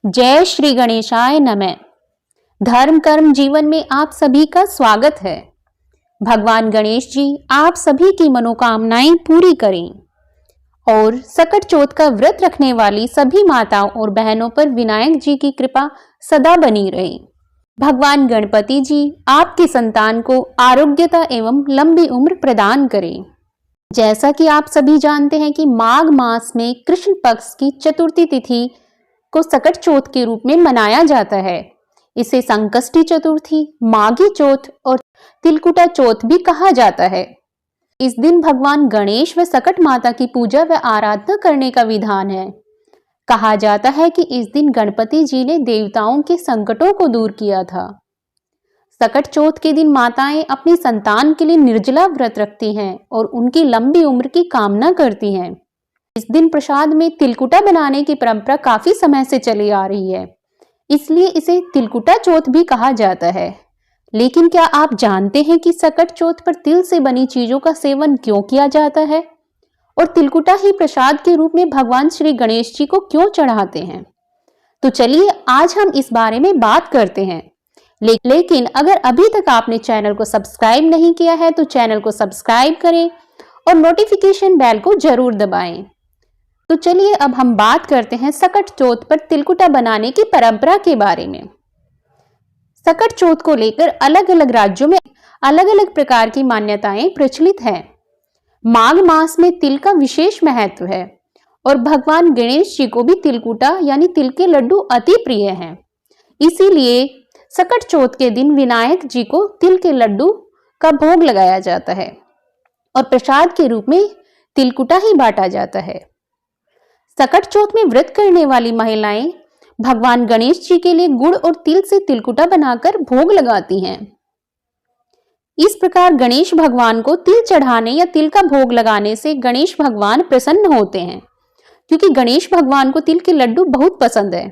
जय श्री गणेशाय नमः। धर्म कर्म जीवन में आप सभी का स्वागत है। भगवान गणेश जी आप सभी की मनोकामनाएं पूरी करें और सकट चौथ का व्रत रखने वाली सभी माताओं और बहनों पर विनायक जी की कृपा सदा बनी रहे। भगवान गणपति जी आपके संतान को आरोग्यता एवं लंबी उम्र प्रदान करें। जैसा कि आप सभी जानते हैं कि माघ मास में कृष्ण पक्ष की चतुर्थी तिथि को सकट चौथ के रूप में मनाया जाता है। इसे संकष्टी चतुर्थी, माघी चौथ और तिलकुटा चौथ भी कहा जाता है। इस दिन भगवान गणेश व सकट माता की पूजा व आराधना करने का विधान है। कहा जाता है कि इस दिन गणपति जी ने देवताओं के संकटों को दूर किया था। सकट चौथ के दिन माताएं अपनी संतान के लिए निर्जला व्रत रखती हैं और उनकी लंबी उम्र की कामना करती हैं। इस दिन प्रसाद में तिलकुटा बनाने की परंपरा काफी समय से चली आ रही है, इसलिए इसे तिलकुटा चौथ भी कहा जाता है। लेकिन क्या आप जानते हैं कि सकट चौथ पर तिल से बनी चीजों का सेवन क्यों किया जाता है और तिलकुटा ही प्रसाद के रूप में भगवान श्री गणेश जी को क्यों चढ़ाते हैं? तो चलिए आज हम इस बारे में बात करते हैं। लेकिन अगर अभी तक आपने चैनल को सब्सक्राइब नहीं किया है तो चैनल को सब्सक्राइब करें और नोटिफिकेशन बेल को जरूर दबाएं। तो चलिए अब हम बात करते हैं सकट चौथ पर तिलकुटा बनाने की परंपरा के बारे में। सकट चौथ को लेकर अलग अलग राज्यों में अलग अलग प्रकार की मान्यताएं प्रचलित हैं। माघ मास में तिल का विशेष महत्व है और भगवान गणेश जी को भी तिलकुटा यानी तिल के लड्डू अति प्रिय हैं। इसीलिए सकट चौथ के दिन विनायक जी को तिल के लड्डू का भोग लगाया जाता है और प्रसाद के रूप में तिलकुटा ही बांटा जाता है। सकट चौथ में व्रत करने वाली महिलाएं भगवान गणेश जी के लिए गुड़ और तिल से तिलकुटा बनाकर भोग लगाती हैं। इस प्रकार गणेश भगवान को तिल चढ़ाने या तिल का भोग लगाने से गणेश भगवान प्रसन्न होते हैं, क्योंकि गणेश भगवान को तिल के लड्डू बहुत पसंद है।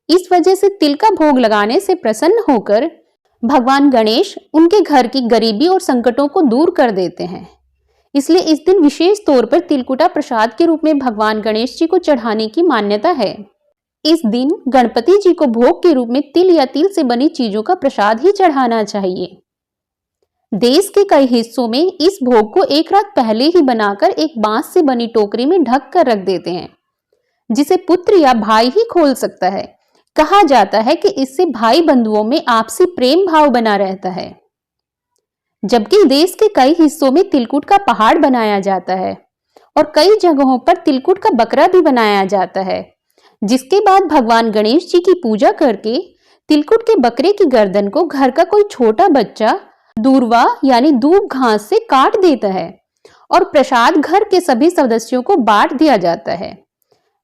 इस वजह से तिल का भोग लगाने से प्रसन्न होकर भगवान गणेश उनके घर की गरीबी और संकटों को दूर कर देते हैं। इसलिए इस दिन विशेष तौर पर तिलकुटा प्रसाद के रूप में भगवान गणेश जी को चढ़ाने की मान्यता है। इस दिन गणपति जी को भोग के रूप में तिल या तिल से बनी चीजों का प्रसाद ही चढ़ाना चाहिए। देश के कई हिस्सों में इस भोग को एक रात पहले ही बनाकर एक बांस से बनी टोकरी में ढक कर रख देते हैं, जिसे पुत्र या भाई ही खोल सकता है। कहा जाता है कि इससे भाई बंधुओं में आपसी प्रेम भाव बना रहता है। जबकि देश के कई हिस्सों में तिलकुट का पहाड़ बनाया जाता है और कई जगहों पर तिलकुट का बकरा भी बनाया जाता है, जिसके बाद भगवान गणेश जी की पूजा करके तिलकुट के बकरे की गर्दन को घर का कोई छोटा बच्चा दूर्वा यानी दूब घास से काट देता है और प्रसाद घर के सभी सदस्यों को बांट दिया जाता है।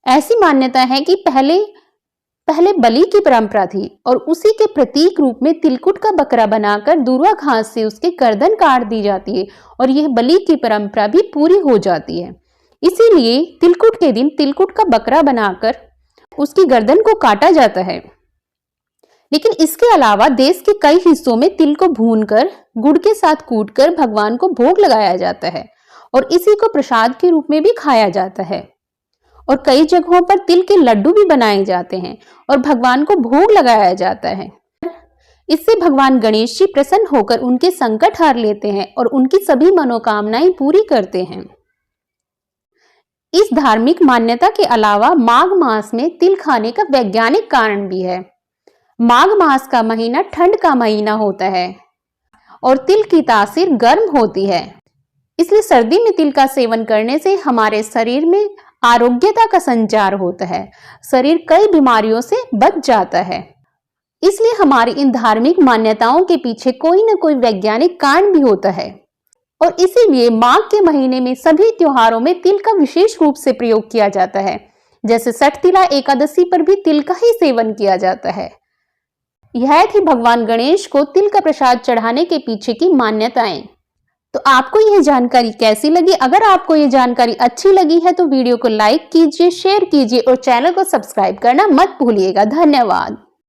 ऐसी मान्यता है कि पहले बलि की परंपरा थी और उसी के प्रतीक रूप में तिलकुट का बकरा बनाकर दूर्वा घास से उसके गर्दन काट दी जाती है और यह बलि की परंपरा भी पूरी हो जाती है। इसीलिए तिलकुट के दिन तिलकुट का बकरा बनाकर उसकी गर्दन को काटा जाता है। लेकिन इसके अलावा देश के कई हिस्सों में तिल को भूनकर गुड़ के साथ कूटकर भगवान को भोग लगाया जाता है और इसी को प्रसाद के रूप में भी खाया जाता है। और कई जगहों पर तिल के लड्डू भी बनाए जाते हैं और भगवान को भोग लगाया जाता है। इससे भगवान गणेश जी प्रसन्न होकर उनके संकट हार लेते हैं और उनकी सभी मनोकामनाएं पूरी करते हैं। इस धार्मिक मान्यता के अलावा माघ मास में तिल खाने का वैज्ञानिक कारण भी है। माघ मास का महीना ठंड का महीना होता है और तिल की तासीर गर्म होती है, इसलिए सर्दी में तिल का सेवन करने से हमारे शरीर में आरोग्यता का संचार होता है, शरीर कई बीमारियों से बच जाता है। इसलिए हमारी इन धार्मिक मान्यताओं के पीछे कोई न कोई वैज्ञानिक कारण भी होता है और इसीलिए माघ के महीने में सभी त्योहारों में तिल का विशेष रूप से प्रयोग किया जाता है। जैसे सठतिला एकादशी पर भी तिल का ही सेवन किया जाता है। यह थी भगवान गणेश को तिल का प्रसाद चढ़ाने के पीछे की मान्यताएं। तो आपको यह जानकारी कैसी लगी? अगर आपको यह जानकारी अच्छी लगी है तो वीडियो को लाइक कीजिए, शेयर कीजिए और चैनल को सब्सक्राइब करना मत भूलिएगा। धन्यवाद।